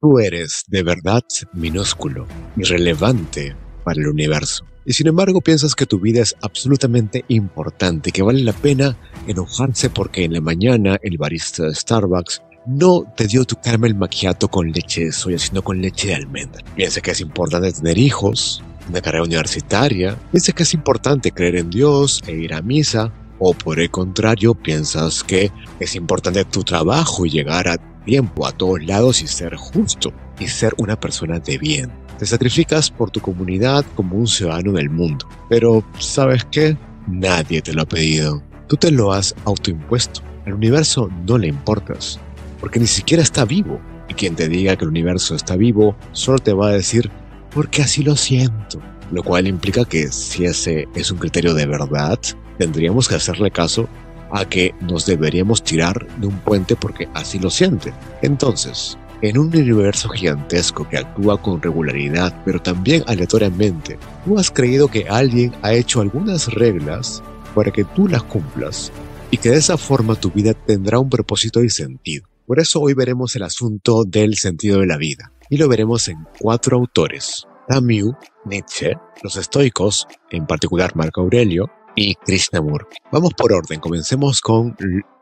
Tú eres de verdad minúsculo, irrelevante para el universo. Y sin embargo piensas que tu vida es absolutamente importante y que vale la pena enojarse porque en la mañana el barista de Starbucks no te dio tu caramel macchiato con leche de soya, sino con leche de almendra. Piensa que es importante tener hijos, una carrera universitaria, piensa que es importante creer en Dios e ir a misa, o por el contrario piensas que es importante tu trabajo y llegar a tiempo a todos lados y ser justo y ser una persona de bien. Te sacrificas por tu comunidad como un ciudadano del mundo. Pero, ¿sabes qué? Nadie te lo ha pedido. Tú te lo has autoimpuesto. Al universo no le importas, porque ni siquiera está vivo. Y quien te diga que el universo está vivo, solo te va a decir, porque así lo siento. Lo cual implica que si ese es un criterio de verdad, tendríamos que hacerle caso a que nos deberíamos tirar de un puente porque así lo siente. Entonces, en un universo gigantesco que actúa con regularidad, pero también aleatoriamente, ¿tú has creído que alguien ha hecho algunas reglas para que tú las cumplas y que de esa forma tu vida tendrá un propósito y sentido? Por eso hoy veremos el asunto del sentido de la vida, y lo veremos en 4 autores: Camus, Nietzsche, los estoicos, en particular Marco Aurelio, y Krishnamurti. Vamos por orden, comencemos con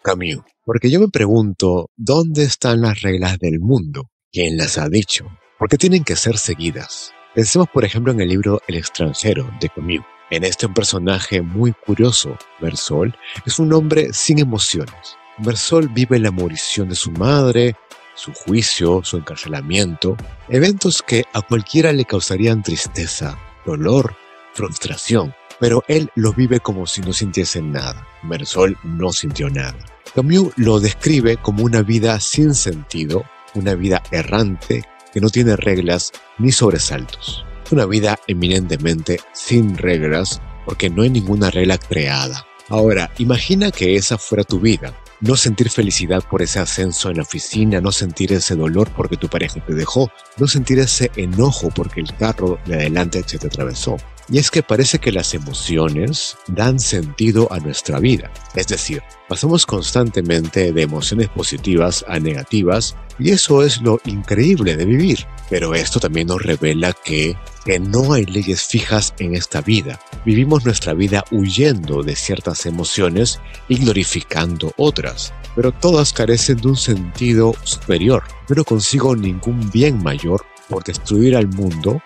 Camus. Porque yo me pregunto, ¿dónde están las reglas del mundo? ¿Quién las ha dicho? ¿Por qué tienen que ser seguidas? Pensemos por ejemplo en el libro El extranjero de Camus. En este un personaje muy curioso, Bersol, es un hombre sin emociones. Bersol vive la morición de su madre, su juicio, su encarcelamiento, eventos que a cualquiera le causarían tristeza, dolor, frustración. Pero él lo vive como si no sintiese nada. Bersol no sintió nada. Camus lo describe como una vida sin sentido, una vida errante que no tiene reglas ni sobresaltos. Es una vida eminentemente sin reglas porque no hay ninguna regla creada. Ahora, imagina que esa fuera tu vida. No sentir felicidad por ese ascenso en la oficina, no sentir ese dolor porque tu pareja te dejó, no sentir ese enojo porque el carro de adelante se te atravesó. Y es que parece que las emociones dan sentido a nuestra vida. Es decir, pasamos constantemente de emociones positivas a negativas y eso es lo increíble de vivir. Pero esto también nos revela que no hay leyes fijas en esta vida. Vivimos nuestra vida huyendo de ciertas emociones y glorificando otras. Pero todas carecen de un sentido superior. Yo no consigo ningún bien mayor por destruir al mundo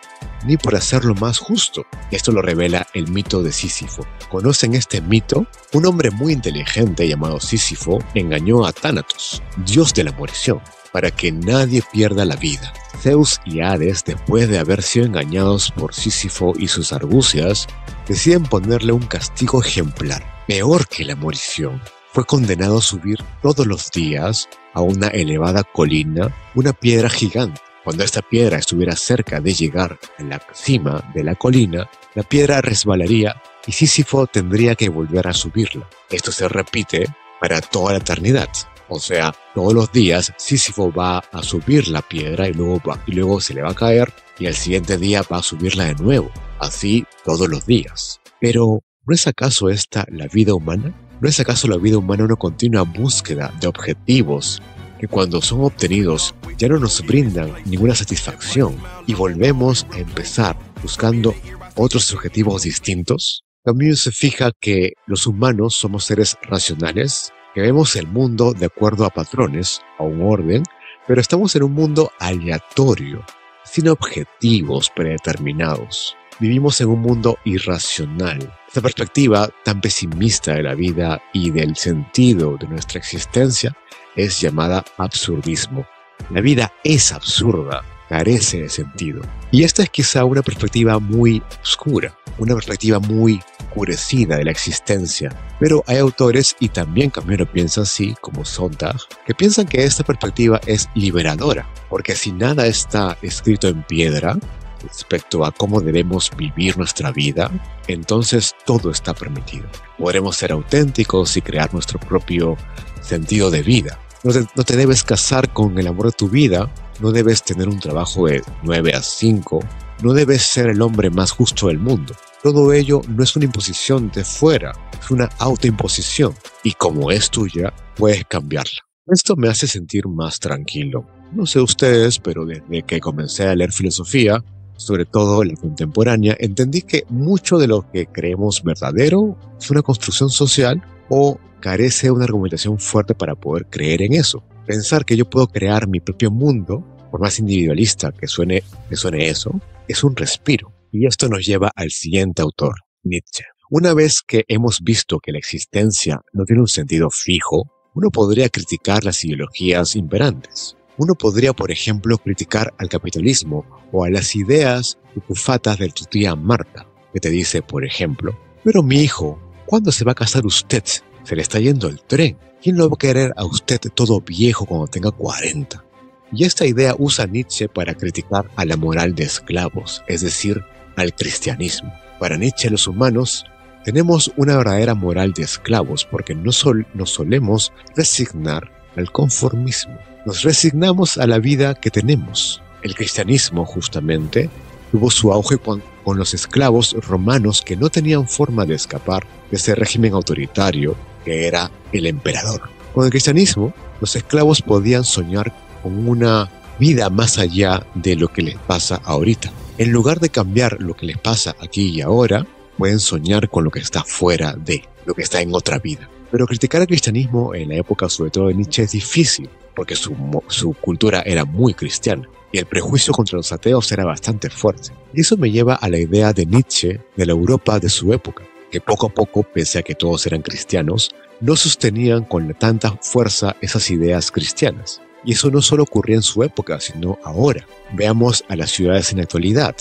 ni por hacerlo más justo. Esto lo revela el mito de Sísifo. ¿Conocen este mito? Un hombre muy inteligente llamado Sísifo engañó a Tánatos, dios de la morición, para que nadie pierda la vida. Zeus y Hades, después de haber sido engañados por Sísifo y sus argucias, deciden ponerle un castigo ejemplar, peor que la morición. Fue condenado a subir todos los días a una elevada colina, una piedra gigante. Cuando esta piedra estuviera cerca de llegar a la cima de la colina, la piedra resbalaría y Sísifo tendría que volver a subirla. Esto se repite para toda la eternidad. O sea, todos los días Sísifo va a subir la piedra y luego se le va a caer y al siguiente día va a subirla de nuevo. Así todos los días. Pero, ¿no es acaso esta la vida humana? ¿No es acaso la vida humana una continua búsqueda de objetivos que cuando son obtenidos ya no nos brindan ninguna satisfacción y volvemos a empezar buscando otros objetivos distintos? Camus se fija que los humanos somos seres racionales, que vemos el mundo de acuerdo a patrones, a un orden, pero estamos en un mundo aleatorio, sin objetivos predeterminados. Vivimos en un mundo irracional. Esta perspectiva tan pesimista de la vida y del sentido de nuestra existencia es llamada absurdismo. La vida es absurda, carece de sentido. Y esta es quizá una perspectiva muy oscura, una perspectiva muy oscurecida de la existencia. Pero hay autores, y también Camus lo piensa así, como Sontag, que piensan que esta perspectiva es liberadora, porque si nada está escrito en piedra respecto a cómo debemos vivir nuestra vida, entonces todo está permitido. Podremos ser auténticos y crear nuestro propio sentido de vida. No te debes casar con el amor de tu vida, no debes tener un trabajo de 9 a 5, no debes ser el hombre más justo del mundo. Todo ello no es una imposición de fuera, es una autoimposición. Y como es tuya, puedes cambiarla. Esto me hace sentir más tranquilo. No sé ustedes, pero desde que comencé a leer filosofía, sobre todo la contemporánea, entendí que mucho de lo que creemos verdadero es una construcción social o carece de una argumentación fuerte para poder creer en eso. Pensar que yo puedo crear mi propio mundo, por más individualista que suene eso, es un respiro. Y esto nos lleva al siguiente autor, Nietzsche. Una vez que hemos visto que la existencia no tiene un sentido fijo, uno podría criticar las ideologías imperantes. Uno podría, por ejemplo, criticar al capitalismo o a las ideas cucufatas de tu tía Marta, que te dice, por ejemplo, pero mi hijo, ¿cuándo se va a casar usted? Se le está yendo el tren. ¿Quién lo va a querer a usted todo viejo cuando tenga 40? Y esta idea usa Nietzsche para criticar a la moral de esclavos, es decir, al cristianismo. Para Nietzsche, los humanos tenemos una verdadera moral de esclavos porque nos solemos resignar al conformismo. Nos resignamos a la vida que tenemos. El cristianismo, justamente, tuvo su auge con los esclavos romanos que no tenían forma de escapar de ese régimen autoritario que era el emperador. Con el cristianismo, los esclavos podían soñar con una vida más allá de lo que les pasa ahorita. En lugar de cambiar lo que les pasa aquí y ahora, pueden soñar con lo que está fuera de, lo que está en otra vida. Pero criticar al cristianismo en la época, sobre todo de Nietzsche, es difícil, porque su cultura era muy cristiana, y el prejuicio contra los ateos era bastante fuerte. Y eso me lleva a la idea de Nietzsche, de la Europa de su época, que poco a poco, pese a que todos eran cristianos, no sostenían con tanta fuerza esas ideas cristianas. Y eso no solo ocurría en su época, sino ahora. Veamos a las ciudades en la actualidad.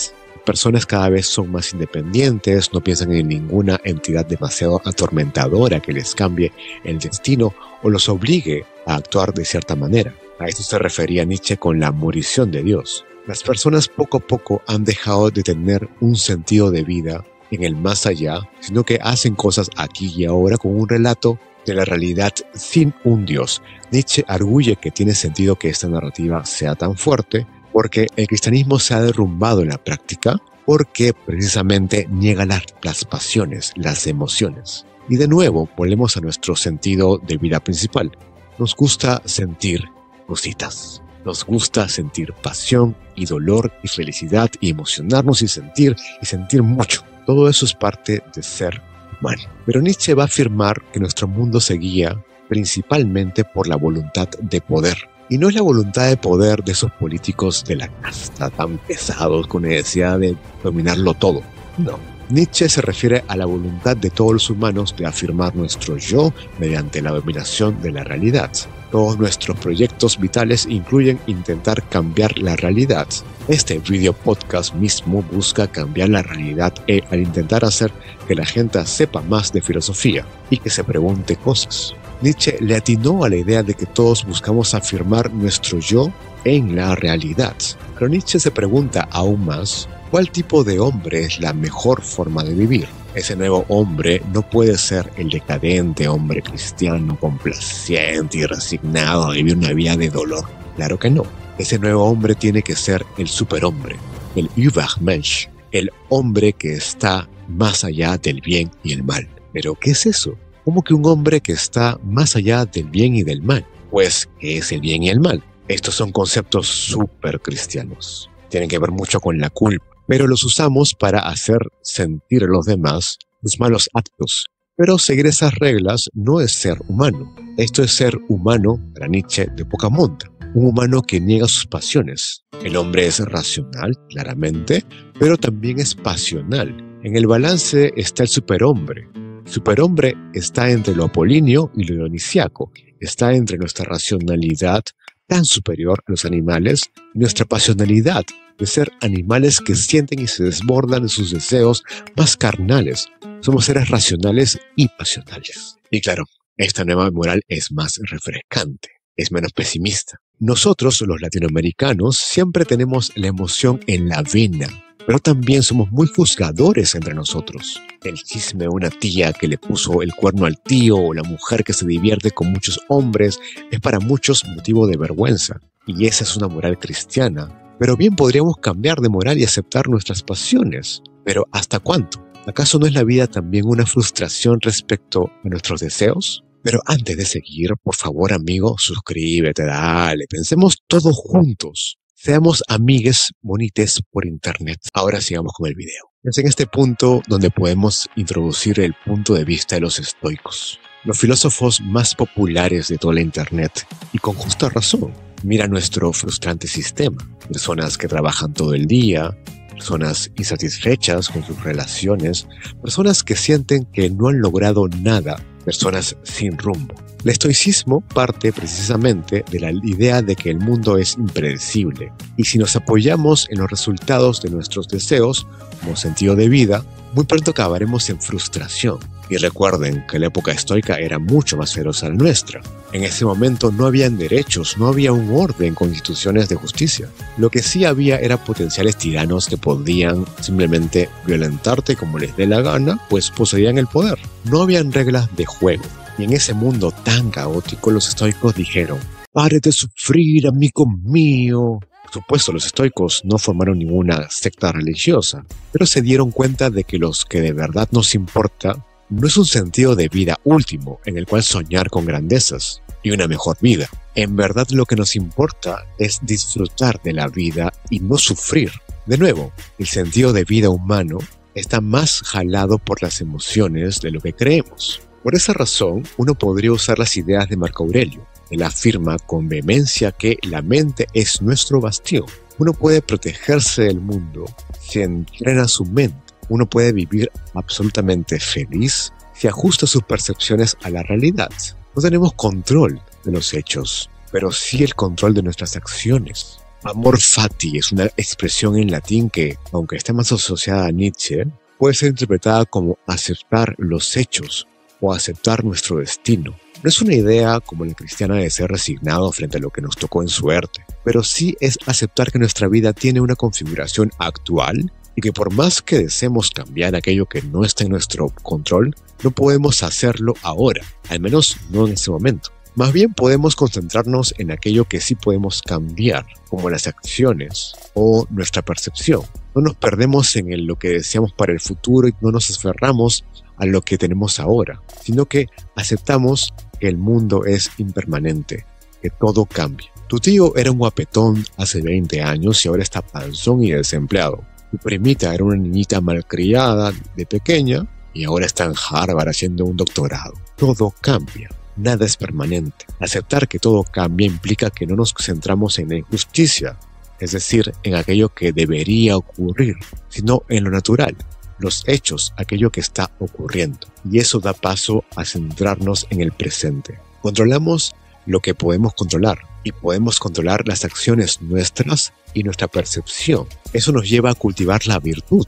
Personas cada vez son más independientes, no piensan en ninguna entidad demasiado atormentadora que les cambie el destino o los obligue a actuar de cierta manera. A esto se refería Nietzsche con la morición de Dios. Las personas poco a poco han dejado de tener un sentido de vida en el más allá, sino que hacen cosas aquí y ahora con un relato de la realidad sin un Dios. Nietzsche arguye que tiene sentido que esta narrativa sea tan fuerte porque el cristianismo se ha derrumbado en la práctica, porque precisamente niega las pasiones, las emociones. Y de nuevo, volvemos a nuestro sentido de vida principal. Nos gusta sentir cositas. Nos gusta sentir pasión y dolor y felicidad y emocionarnos y sentir mucho. Todo eso es parte de ser humano. Pero Nietzsche va a afirmar que nuestro mundo se guía principalmente por la voluntad de poder. Y no es la voluntad de poder de esos políticos de la casta tan pesados con necesidad de dominarlo todo. No. Nietzsche se refiere a la voluntad de todos los humanos de afirmar nuestro yo mediante la dominación de la realidad. Todos nuestros proyectos vitales incluyen intentar cambiar la realidad. Este video podcast mismo busca cambiar la realidad al intentar hacer que la gente sepa más de filosofía y que se pregunte cosas. Nietzsche le atinó a la idea de que todos buscamos afirmar nuestro yo en la realidad. Pero Nietzsche se pregunta aún más, ¿cuál tipo de hombre es la mejor forma de vivir? Ese nuevo hombre no puede ser el decadente hombre cristiano, complaciente y resignado a vivir una vida de dolor. Claro que no. Ese nuevo hombre tiene que ser el superhombre, el Übermensch, el hombre que está más allá del bien y el mal. ¿Pero qué es eso? ¿Cómo que un hombre que está más allá del bien y del mal? Pues, ¿qué es el bien y el mal? Estos son conceptos súper cristianos. Tienen que ver mucho con la culpa, pero los usamos para hacer sentir a los demás los malos actos. Pero seguir esas reglas no es ser humano. Esto es ser humano, para Nietzsche, de poca monta. Un humano que niega sus pasiones. El hombre es racional, claramente, pero también es pasional. En el balance está el superhombre. El superhombre está entre lo apolíneo y lo dionisiaco. Está entre nuestra racionalidad tan superior a los animales y nuestra pasionalidad de ser animales que sienten y se desbordan de sus deseos más carnales. Somos seres racionales y pasionales. Y claro, esta nueva moral es más refrescante, es menos pesimista. Nosotros, los latinoamericanos, siempre tenemos la emoción en la vena, pero también somos muy juzgadores entre nosotros. El chisme de una tía que le puso el cuerno al tío o la mujer que se divierte con muchos hombres es para muchos motivo de vergüenza. Y esa es una moral cristiana. Pero bien podríamos cambiar de moral y aceptar nuestras pasiones. Pero ¿hasta cuánto? ¿Acaso no es la vida también una frustración respecto a nuestros deseos? Pero antes de seguir, por favor, amigo, suscríbete, dale, pensemos todos juntos. Seamos amigues bonites por internet. Ahora sigamos con el video. Es en este punto donde podemos introducir el punto de vista de los estoicos, los filósofos más populares de toda la internet, y con justa razón. Mira nuestro frustrante sistema. Personas que trabajan todo el día, personas insatisfechas con sus relaciones, personas que sienten que no han logrado nada, personas sin rumbo. El estoicismo parte precisamente de la idea de que el mundo es impredecible, y si nos apoyamos en los resultados de nuestros deseos como sentido de vida, muy pronto acabaremos en frustración. Y recuerden que la época estoica era mucho más feroz a la nuestra. En ese momento no habían derechos, no había un orden con instituciones de justicia. Lo que sí había era potenciales tiranos que podían simplemente violentarte como les dé la gana, pues poseían el poder. No habían reglas de juego. Y en ese mundo tan caótico, los estoicos dijeron: «Pare de sufrir, amigo mío». Por supuesto, los estoicos no formaron ninguna secta religiosa, pero se dieron cuenta de que los que de verdad nos importa no es un sentido de vida último en el cual soñar con grandezas y una mejor vida. En verdad lo que nos importa es disfrutar de la vida y no sufrir. De nuevo, el sentido de vida humano está más jalado por las emociones de lo que creemos. Por esa razón, uno podría usar las ideas de Marco Aurelio. Él afirma con vehemencia que la mente es nuestro bastión. Uno puede protegerse del mundo si entrena su mente. Uno puede vivir absolutamente feliz si ajusta sus percepciones a la realidad. No tenemos control de los hechos, pero sí el control de nuestras acciones. Amor fati es una expresión en latín que, aunque esté más asociada a Nietzsche, puede ser interpretada como aceptar los hechos o aceptar nuestro destino. No es una idea como la cristiana de ser resignado frente a lo que nos tocó en suerte, pero sí es aceptar que nuestra vida tiene una configuración actual y que por más que deseemos cambiar aquello que no está en nuestro control, no podemos hacerlo ahora, al menos no en este momento. Más bien podemos concentrarnos en aquello que sí podemos cambiar, como las acciones o nuestra percepción. No nos perdemos en lo que deseamos para el futuro y no nos aferramos a lo que tenemos ahora, sino que aceptamos que el mundo es impermanente, que todo cambia. Tu tío era un guapetón hace 20 años y ahora está panzón y desempleado. Tu primita era una niñita malcriada de pequeña y ahora está en Harvard haciendo un doctorado. Todo cambia, nada es permanente. Aceptar que todo cambia implica que no nos centramos en la injusticia, es decir, en aquello que debería ocurrir, sino en lo natural, los hechos, aquello que está ocurriendo. Y eso da paso a centrarnos en el presente. Controlamos lo que podemos controlar y podemos controlar las acciones nuestras y nuestra percepción. Eso nos lleva a cultivar la virtud,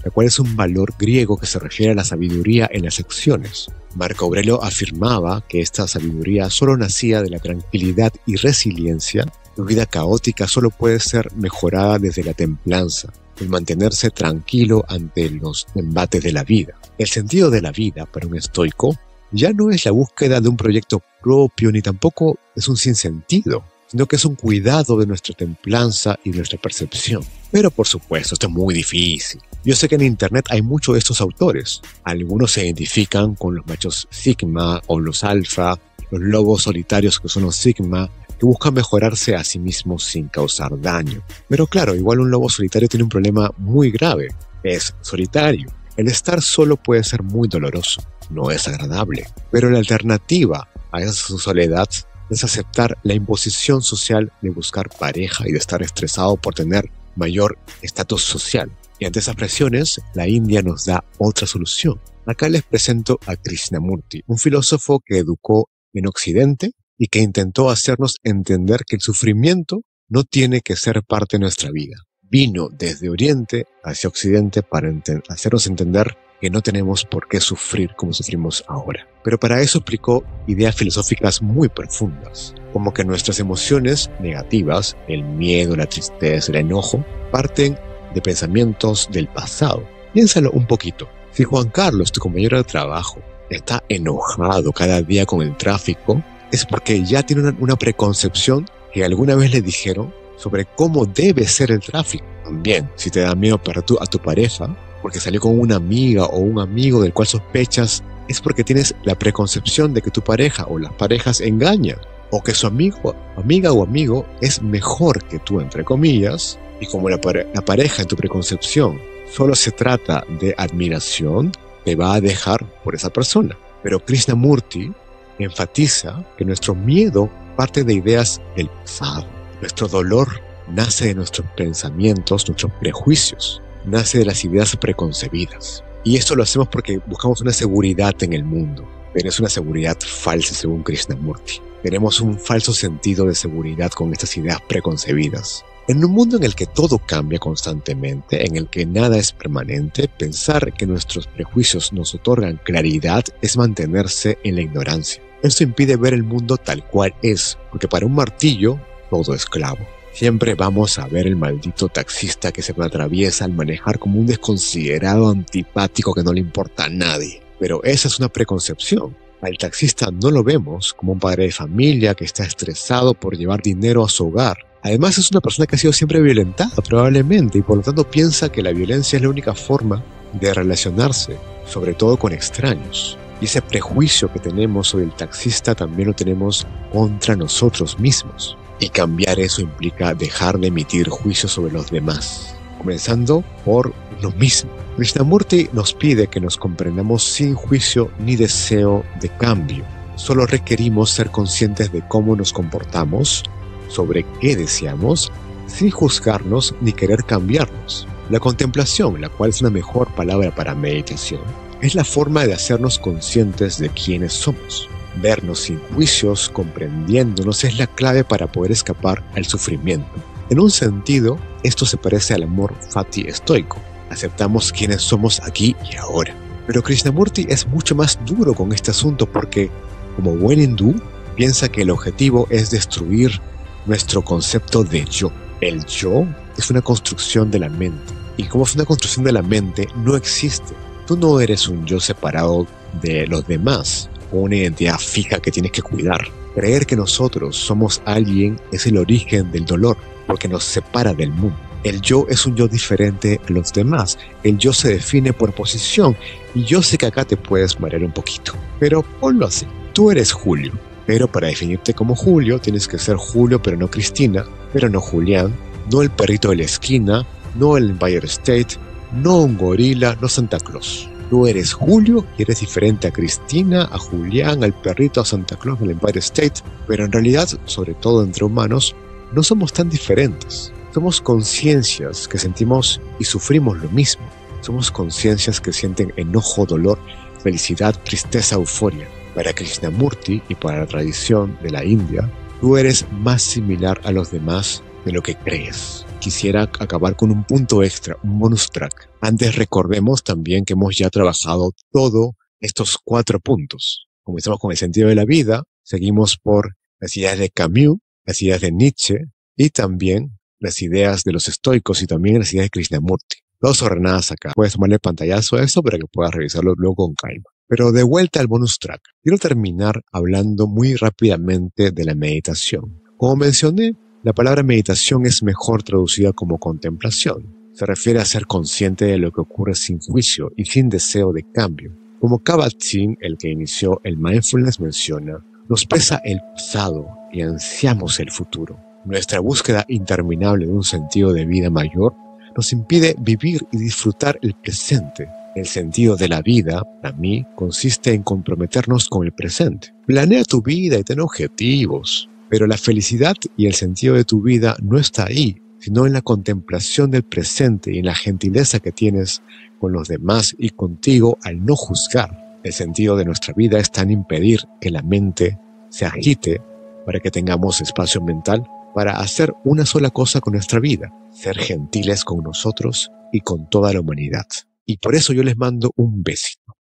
la cual es un valor griego que se refiere a la sabiduría en las acciones. Marco Aurelio afirmaba que esta sabiduría solo nacía de la tranquilidad y resiliencia. Tu vida caótica solo puede ser mejorada desde la templanza, el mantenerse tranquilo ante los embates de la vida. El sentido de la vida para un estoico ya no es la búsqueda de un proyecto propio ni tampoco es un sinsentido, sino que es un cuidado de nuestra templanza y nuestra percepción. Pero por supuesto, esto es muy difícil. Yo sé que en internet hay muchos de estos autores. Algunos se identifican con los machos sigma o los alfa, los lobos solitarios que son los sigma, que buscan mejorarse a sí mismos sin causar daño. Pero claro, igual un lobo solitario tiene un problema muy grave. Es solitario. El estar solo puede ser muy doloroso, no es agradable. Pero la alternativa a esa soledad es aceptar la imposición social de buscar pareja y de estar estresado por tener mayor estatus social. Y ante esas presiones, la India nos da otra solución. Acá les presento a Krishnamurti, un filósofo que educó en Occidente y que intentó hacernos entender que el sufrimiento no tiene que ser parte de nuestra vida. Vino desde Oriente hacia Occidente para hacernos entender que no tenemos por qué sufrir como sufrimos ahora. Pero para eso explicó ideas filosóficas muy profundas, como que nuestras emociones negativas, el miedo, la tristeza, el enojo, parten de pensamientos del pasado. Piénsalo un poquito. Si Juan Carlos, tu compañero de trabajo, está enojado cada día con el tráfico, es porque ya tiene una preconcepción que alguna vez le dijeron sobre cómo debe ser el tráfico. También, si te da miedo perder a tu pareja, porque salió con una amiga o un amigo del cual sospechas es porque tienes la preconcepción de que tu pareja o las parejas engañan, o que su amiga o amigo es mejor que tú, entre comillas, y como la pareja en tu preconcepción solo se trata de admiración, te va a dejar por esa persona. Pero Krishnamurti enfatiza que nuestro miedo parte de ideas del pasado. Nuestro dolor nace de nuestros pensamientos, nuestros prejuicios, nace de las ideas preconcebidas. Y esto lo hacemos porque buscamos una seguridad en el mundo, pero es una seguridad falsa según Krishnamurti. Tenemos un falso sentido de seguridad con estas ideas preconcebidas. En un mundo en el que todo cambia constantemente, en el que nada es permanente, pensar que nuestros prejuicios nos otorgan claridad es mantenerse en la ignorancia. Esto impide ver el mundo tal cual es, porque para un martillo todo es clavo. Siempre vamos a ver el maldito taxista que se me atraviesa al manejar como un desconsiderado antipático que no le importa a nadie. Pero esa es una preconcepción. Al taxista no lo vemos como un padre de familia que está estresado por llevar dinero a su hogar. Además es una persona que ha sido siempre violentada probablemente y por lo tanto piensa que la violencia es la única forma de relacionarse, sobre todo con extraños. Y ese prejuicio que tenemos sobre el taxista también lo tenemos contra nosotros mismos. Y cambiar eso implica dejar de emitir juicios sobre los demás, comenzando por uno mismo. Krishnamurti nos pide que nos comprendamos sin juicio ni deseo de cambio. Solo requerimos ser conscientes de cómo nos comportamos, sobre qué deseamos, sin juzgarnos ni querer cambiarnos. La contemplación, la cual es una mejor palabra para meditación, es la forma de hacernos conscientes de quiénes somos. Vernos sin juicios, comprendiéndonos, es la clave para poder escapar al sufrimiento. En un sentido, esto se parece al amor fati estoico. Aceptamos quiénes somos aquí y ahora. Pero Krishnamurti es mucho más duro con este asunto porque, como buen hindú, piensa que el objetivo es destruir nuestro concepto de yo. El yo es una construcción de la mente. Y como es una construcción de la mente, no existe. Tú no eres un yo separado de los demás, o una identidad fija que tienes que cuidar. Creer que nosotros somos alguien es el origen del dolor, porque nos separa del mundo. El yo es un yo diferente a los demás. El yo se define por posición, y yo sé que acá te puedes marear un poquito, pero ponlo así. Tú eres Julio, pero para definirte como Julio tienes que ser Julio pero no Cristina, pero no Julián, no el perrito de la esquina, no el Empire State, no un gorila, no Santa Claus. Tú eres Julio y eres diferente a Cristina, a Julián, al perrito, a Santa Claus, al Empire State, pero en realidad, sobre todo entre humanos, no somos tan diferentes. Somos conciencias que sentimos y sufrimos lo mismo. Somos conciencias que sienten enojo, dolor, felicidad, tristeza, euforia. Para Krishnamurti y para la tradición de la India, tú eres más similar a los demás de lo que crees. Quisiera acabar con un punto extra, un bonus track. Antes recordemos también que hemos ya trabajado todos estos 4 puntos. Comenzamos con el sentido de la vida, seguimos por las ideas de Camus, las ideas de Nietzsche y también las ideas de los estoicos y también las ideas de Krishnamurti. Todas ordenadas acá. Puedes tomarle pantallazo a esto para que puedas revisarlo luego con calma. Pero de vuelta al bonus track. Quiero terminar hablando muy rápidamente de la meditación. Como mencioné, la palabra meditación es mejor traducida como contemplación. Se refiere a ser consciente de lo que ocurre sin juicio y sin deseo de cambio. Como Kabat-Zinn, el que inició el mindfulness, menciona, nos pesa el pasado y ansiamos el futuro. Nuestra búsqueda interminable de un sentido de vida mayor nos impide vivir y disfrutar el presente. El sentido de la vida, para mí, consiste en comprometernos con el presente. Planea tu vida y ten objetivos. Pero la felicidad y el sentido de tu vida no está ahí, sino en la contemplación del presente y en la gentileza que tienes con los demás y contigo al no juzgar. El sentido de nuestra vida está en impedir que la mente se agite para que tengamos espacio mental para hacer una sola cosa con nuestra vida, ser gentiles con nosotros y con toda la humanidad. Y por eso yo les mando un besito.